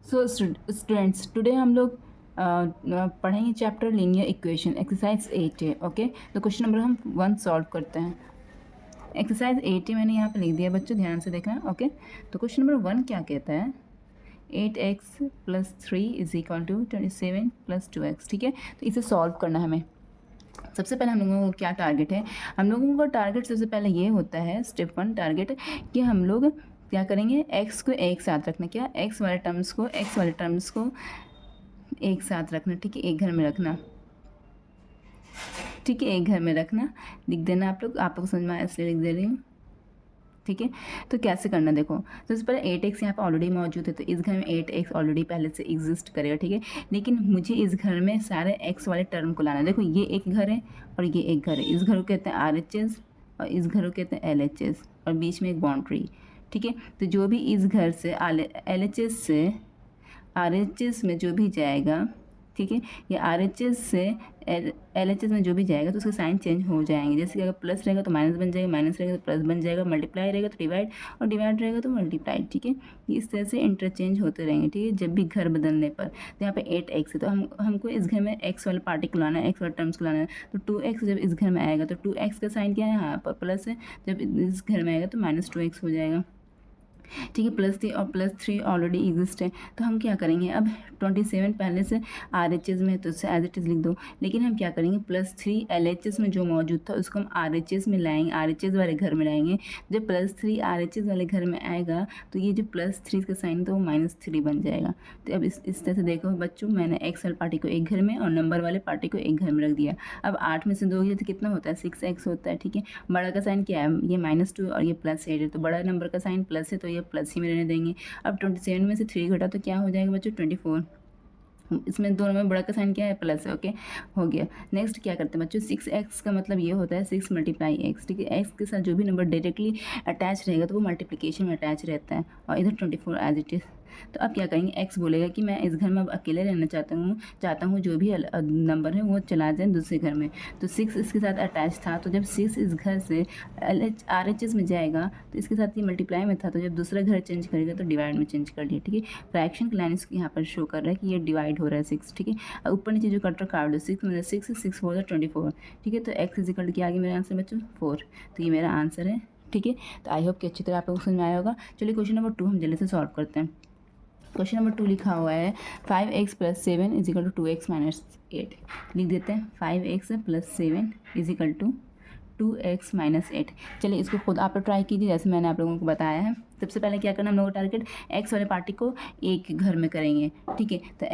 So students, today हम लोग पढ़ेंगे चैप्टर लीनियर इक्वेशन एक्सरसाइज 8 है। ओके, तो क्वेश्चन नंबर हम 1 सॉल्व करते हैं। एक्सरसाइज 8 मैंने यहाँ पे लिख दिया, बच्चों ध्यान से देखना। ओके, तो क्वेश्चन नंबर 1 क्या कहता है, 8x + 3 = 27 + 2x। ठीक है, तो इसे सॉल्व करना है हमें। सबसे पहले हम लोगों को क्या टारगेट है, हम लोगों का टारगेट सबसे पहले ये होता है, स्टेप 1 टारगेट, कि हम लोग क्या करेंगे, x को एक साथ रखना। क्या, x वाले टर्म्स को एक साथ रखना। ठीक है, एक घर में रखना। ठीक है, एक घर में रखना, लिख देना आप लोग को समझ में आया इसलिए लिख दे रही हूँ। ठीक है, तो कैसे करना देखो, तो सबसे पहले 8x यहाँ पे ऑलरेडी मौजूद है, तो इस घर में 8x ऑलरेडी पहले से एग्जिस्ट करेगा। ठीक है, लेकिन मुझे इस घर में सारे x वाले टर्म को लाना है। देखो, ये एक घर है और ये एक घर है। इस घर को कहते हैं RHS और इस घर को कहते हैं LHS, और बीच में एक बाउंड्री। ठीक है, तो जो भी इस घर से LHS से RHS में जो भी जाएगा, ठीक है, या RHS से LHS में जो भी जाएगा तो उसके साइन चेंज हो जाएंगे। जैसे कि अगर प्लस रहेगा तो माइनस बन जाएगा, माइनस रहेगा तो प्लस बन जाएगा, मल्टीप्लाई रहेगा तो डिवाइड, और डिवाइड रहेगा तो मल्टीप्लाई। ठीक है, इस तरह से इंटरचेंज होते रहेंगे। ठीक है, जब भी घर बदलने पर, तो यहाँ पे 8x है, तो हमको इस घर में x वाले पार्टी को लाना है, x वाले टर्म्स को लाना है। तो 2x जब इस घर में आएगा तो 2x का साइन क्या है, यहाँ पर प्लस है, जब इस घर में आएगा तो -2x हो जाएगा। ठीक है, +3 और +3 ऑलरेडी एग्जिस्ट है, तो हम क्या करेंगे, अब 27 पहले से RHS में है तो उससे एज इट इज़ लिख दो। लेकिन हम क्या करेंगे, +3 LHS में जो मौजूद था उसको हम RHS में लाएंगे, RHS वाले घर में लाएंगे। जब +3 RHS वाले घर में आएगा तो ये जो +3 का साइन था वो -3 बन जाएगा। तो अब इस तरह से देखो बच्चों, मैंने x वाले पार्टी को एक घर में और नंबर वाले पार्टी को एक घर में रख दिया। अब 8 में से 2 गया तो कितना होता है, 6x होता है। ठीक है, बड़ा का साइन क्या है, ये -2 और ये +8 है, तो बड़ा नंबर का साइन प्लस है तो ये प्लस ही में रहने देंगे। अब 27 में से 3 घटा तो क्या हो जाएगा बच्चों, 24। इसमें दोनों में बड़ा का साइन क्या है, प्लस है। ओके, हो गया। नेक्स्ट क्या करते हैं बच्चों, 6x का मतलब ये होता है 6 × x। ठीक है, x के साथ जो भी नंबर डायरेक्टली अटैच रहेगा तो वो मल्टीप्लिकेशन में अटैच रहता है, और इधर 24 एज इट इज़। तो अब क्या करेंगे, x बोलेगा कि मैं इस घर में अब अकेले रहना चाहता हूँ जो भी नंबर है वो चला जाए दूसरे घर में। तो 6 इसके साथ अटैच था, तो जब 6 इस घर से RHS में जाएगा तो इसके साथ ये मल्टीप्लाई में था, तो जब दूसरा घर चेंज करेगा तो डिवाइड में चेंज कर दिया। ठीक है, फ्रैक्शन का लाइन इसको यहाँ पर शो कर रहा है कि ये डिवाइड हो रहा है 6। ठीक है, ऊपर नीचे जो कटर काट दो, 6 में 6 6 4 24। ठीक है, तो x = क्या आ गया मेरा आंसर बच्चों, 4। तो ये मेरा आंसर है। ठीक है, तो आई होप कि अच्छी तरह आप लोगों को समझ में आया होगा। चलिए क्वेश्चन नंबर 2 हम जल्दी से सॉल्व करते हैं। क्वेश्चन नंबर 2 लिखा हुआ है 5x + 7 = 2x - 8। लिख देते हैं 5x + 7 = 2x - 8। चलिए इसको खुद आप ट्राई कीजिए जैसे मैंने आप लोगों को बताया है। सबसे पहले क्या करना, हम लोगों का टारगेट x वाले पार्टी को एक घर में करेंगे। ठीक है, तो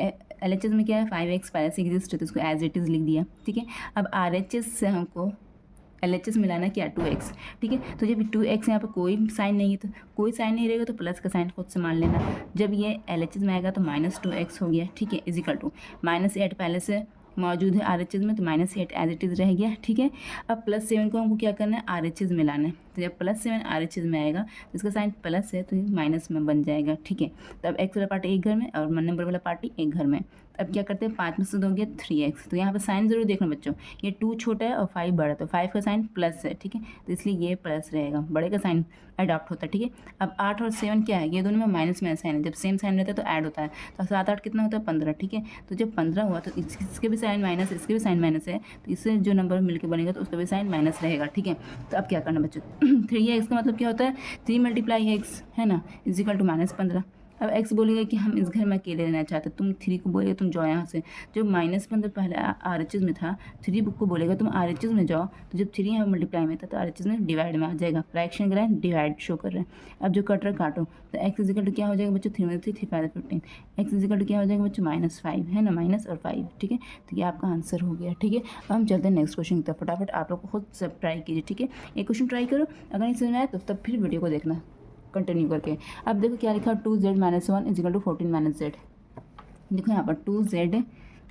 LHS में क्या है, 5x पहले से एग्जिस्ट है तो इसको एज इट इज़ लिख दिया। ठीक है, अब RHS से हमको LHS मिलाना क्या, 2x। ठीक है, तो जब 2x यहाँ पर कोई साइन नहीं है, तो कोई साइन नहीं रहेगा तो प्लस का साइन खुद से मान लेना। जब ये LHS में आएगा तो -2x हो गया। ठीक है, = -8 पहले से मौजूद है RHS में, तो -8 एज इट इज़ रह गया। ठीक है, अब +7 को हमको क्या करना है, RHS में लाना है। तो जब +7 RHS में आएगा तो इसका साइन प्लस है तो ये माइनस में बन जाएगा। ठीक है, तो अब x वाला पार्टी एक घर में और नंबर वाला पार्टी एक घर में। अब क्या करते हैं, 5 में से 2 गया 3x। तो यहाँ पर साइन जरूर देखना बच्चों, ये 2 छोटा है और 5 बड़ा, तो 5 का साइन प्लस है। ठीक है, तो इसलिए ये प्लस रहेगा, बड़े का साइन अडॉप्ट होता है। ठीक है, अब 8 और 7 क्या है, ये दोनों में माइनस में साइन है, जब सेम साइन रहता है तो ऐड होता है। तो 7 8 कितना होता है, 15। ठीक है, तो जब 15 हुआ तो इसके भी साइन माइनस, इसके भी साइन माइनस है, तो इससे जो नंबर मिलकर बनेगा तो उसका भी साइन माइनस रहेगा। ठीक है, तो अब क्या करना बच्चों, 3x का मतलब क्या होता है, 3 × x है ना, = -15। अब x बोलेगा कि हम इस घर में अकेले रहना चाहते, तुम 3 को बोलेगा तुम जाओ यहाँ से। जब -15 पहले RHS में था, 3 बुक को बोलेगा तुम RHS में जाओ, तो जब 3 यहाँ मल्टीप्लाई में था तो RHS में डिवाइड में आ जाएगा। फ्रैक्शन का लाइन डिवाइड शो कर रहे हैं। अब जो कटर काटो तो x = क्या हो जाएगा बच्चों, 3 3 3 5 15। x = क्या हो जाएगा बच्चों, -5 है ना, माइनस और 5। ठीक है, तो ये आपका आंसर हो गया। ठीक है, अब हम चलते हैं नेक्स्ट क्वेश्चन की तरफ। फटाफट आप लोग खुद सब ट्राई कीजिए। ठीक है, एक क्वेश्चन ट्राई करो, अगर नहीं समझ में आया तो तब फिर वीडियो को देखना कंटिन्यू करके। अब देखो क्या लिखा, 2z - 1 = 14 - z। देखो यहाँ पर 2z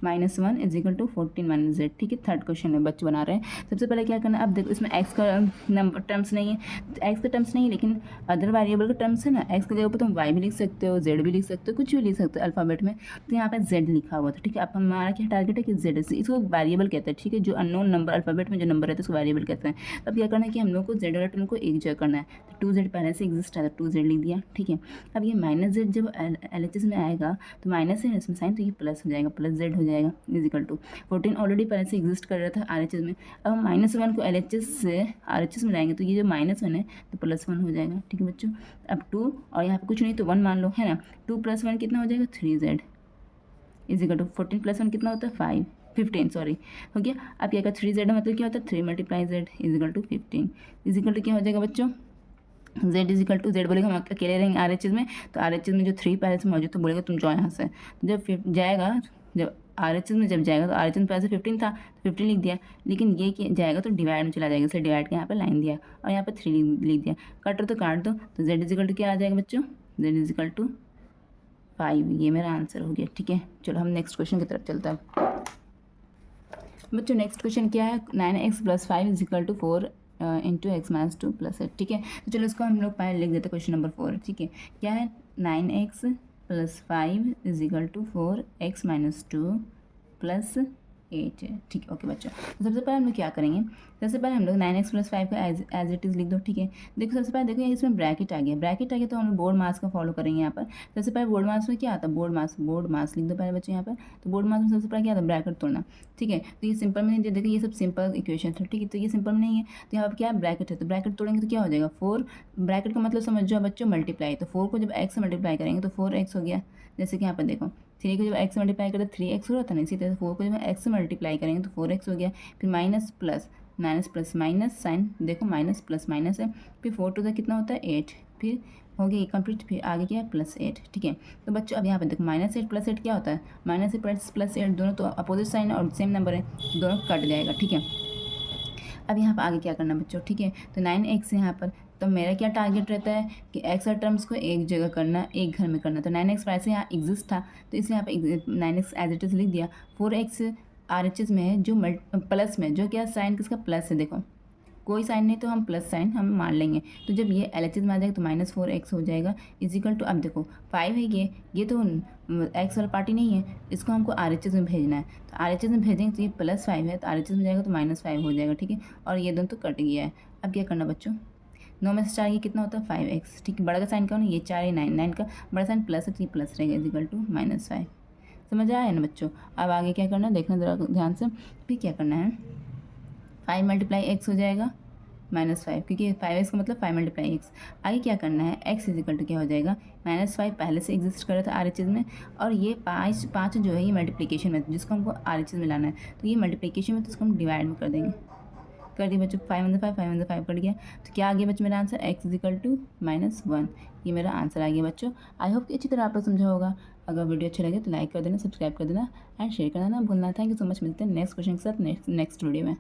-1 is equal to 14 minus Z. ठीक है, थर्ड क्वेश्चन में बच्चे बना रहे हैं। सबसे पहले क्या करना है, अब देखो इसमें एक्स का नंबर टर्म्स नहीं है, तो एक्स का टर्म्स नहीं है लेकिन अदर वेरिएबल का टर्म्स है ना। एक्स की जगह पर तुम वाई भी लिख सकते हो, जेड भी लिख सकते हो, कुछ भी लिख सकते हो अल्फ़ाबेट में। तो यहाँ पे जेड लिखा हुआ था। ठीक है, अब हमारा क्या टारगेट है कि जेड, इसको वेरिएबल कहते हैं। ठीक है, जो अननोन नंबर अल्फ़ाबेट में जो नंबर रहता है उसको वेरिएबल कहते हैं। अब क्या करना है कि हम लोग को जेड वाला टर्म को एक जगह करना है। तो 2z पहले से एग्जिस्ट है तो 2z लिख दिया। ठीक है, अब ये -z जब LHS में आएगा तो माइनस है इसमें साइन, तो ये प्लस हो जाएगा, प्लस z हो जाएगा इज इक्वल टू 14 ऑलरेडी पहले से एग्जिस्ट कर रहा था RHS में। अब हम -1 को LHS से RHS में लाएंगे तो ये जो -1 है तो +1 हो जाएगा। ठीक है बच्चों, अब 2 और यहाँ पे कुछ नहीं तो 1 मान लो, है ना। 2 + 1 कितना हो जाएगा, 3z इज इक्वल टू 14 + 1 कितना होता है 15 सॉरी हो गया। अब क्या का 3z मतलब क्या होता है 3 × z is equal to 15 is equal to क्या हो जाएगा बच्चों, z is equal to, Z बोलेगा हम अकेले रहेंगे RHS में, तो RHS में जो 3 पहले से मौजूद तो बोलेगा तुम जाओ यहाँ से। जब जाएगा, जब RHS में जब जाएगा तो RHS में पहले से 15 था तो 15 लिख दिया, लेकिन ये जाएगा तो डिवाइड में चला जाएगा, इसलिए डिवाइड के यहाँ पे लाइन दिया और यहाँ पे 3 लिख दिया। कट तो काट दो, तो z इज इक्वल टू क्या आ जाएगा बच्चों, z इज इक्वल टू 5। ये मेरा आंसर हो गया। ठीक है, चलो हम नेक्स्ट क्वेश्चन की तरफ चलते हैं बच्चों। नेक्स्ट क्वेश्चन क्या है, 9x + 5 is equal to 4 into x minus 2 + 8। ठीक है, तो चलो इसको हम लोग पहले लिख देते हैं क्वेश्चन नंबर 4। ठीक है, क्या है 9x + 5 is equal to 4x minus 2 + 8 है। ठीक है, ओके बच्चों, तो सबसे पहले हम लोग क्या करेंगे, सबसे पहले हम लोग 9x + 5 का एज इट इज़ लिख दो। ठीक है, देखो सबसे पहले देखो इसमें ब्रैकेट आ गया, ब्रैकेट आ गया तो हम लोग बोर्ड मास का फॉलो करेंगे यहाँ पर। सबसे पहले बोर्ड मास में क्या आता है, बोर्ड मास लिख दो पहले बच्चों यहाँ पर। तो बोर्ड मास में सबसे पहले क्या आता है, ब्रैकेट तोड़ना। ठीक है, तो ये सिंपल में नहीं, देखो ये सब सिंपल इक्वेशन था। ठीक है, तो ये सिंपल में नहीं है, तो यहाँ पर क्या है ब्रैकेट है, तो ब्रैकेट तोड़ेंगे तो क्या हो जाएगा 4। ब्रैकेट का मतलब समझ जाओ बच्चों मल्टीप्लाई, तो 4 को जब x से मल्टीप्लाई करेंगे तो 4x हो गया। जैसे कि यहाँ पर देखो 3 को जब x से मल्टीप्लाई करते 3x हो रहा था ना, इसी तरह 4 को जब x से मल्टीप्लाई करेंगे तो 4x हो गया। फिर माइनस प्लस माइनस साइन, देखो माइनस प्लस माइनस है, फिर 4 टू द कितना होता है 8, फिर हो गया कंप्लीट, फिर आगे क्या है +8। ठीक है, तो बच्चों अब यहाँ पे देखो -8 + 8 क्या होता है, -8 + 8 दोनों तो अपोजिट साइन और सेम नंबर है, दोनों कट जाएगा। ठीक है, अब यहाँ पर आगे क्या करना बच्चों, ठीक है, तो 9x यहाँ पर, तो मेरा क्या टारगेट रहता है कि x और टर्म्स को एक जगह करना, एक घर में करना। तो 9x वैसे यहाँ एग्जिस्ट था तो इसलिए यहाँ पे 9x एज इट इज़ लिख दिया। 4x RHS में है जो प्लस में, जो क्या साइन किसका प्लस है, देखो कोई साइन नहीं तो हम प्लस साइन हम मान लेंगे। तो जब ये LHS में आ जाएगा तो -4x हो जाएगा इज इक्वल टू, अब देखो 5 है ये तो x वाला पार्टी नहीं है, इसको हमको RHS में भेजना है। तो RHS में भेजेंगे तो ये +5 है, तो RHS में जाएगा तो -5 हो जाएगा। ठीक है, और ये दोनों तो कट गया है। अब क्या करना बच्चों, 9 में से 4 ये कितना होता है 5x। ठीक है, बड़ा का साइन कौन है, ये 4 है 9 का बड़ा साइन प्लस है तो ये प्लस रहेगा इज इक्वल टू -5। समझ आया ना बच्चों। अब आगे क्या करना है देखना जरा ध्यान से, फिर क्या करना है 5 × x हो जाएगा -5, क्योंकि 5x का मतलब 5 × x। आगे क्या करना है x इज इक्वल टू क्या हो जाएगा -5, पहले से एग्जिस्ट कर रहा था RHS में, और ये 5 जो है ये मल्टीप्लिकेशन में जिसको हमको RHS में लाना है, तो ये मल्टीप्लिकेशन में तो उसको हम डिवाइड में कर देंगे। कर दिया बच्चों, 5 कट गया, तो क्या आ गया बच्चों मेरा answer x is equal to -1। ये मेरा आंसर आ गया बच्चों। आई होप कि अच्छी तरह आप लोग समझा होगा। अगर वीडियो अच्छा लगे तो लाइक कर देना, सब्सक्राइब कर देना एंड शेयर करना ना भूलना। थैंक यू सो मच, मिलते हैं नेक्स्ट क्वेश्चन के साथ नेक्स्ट वीडियो में।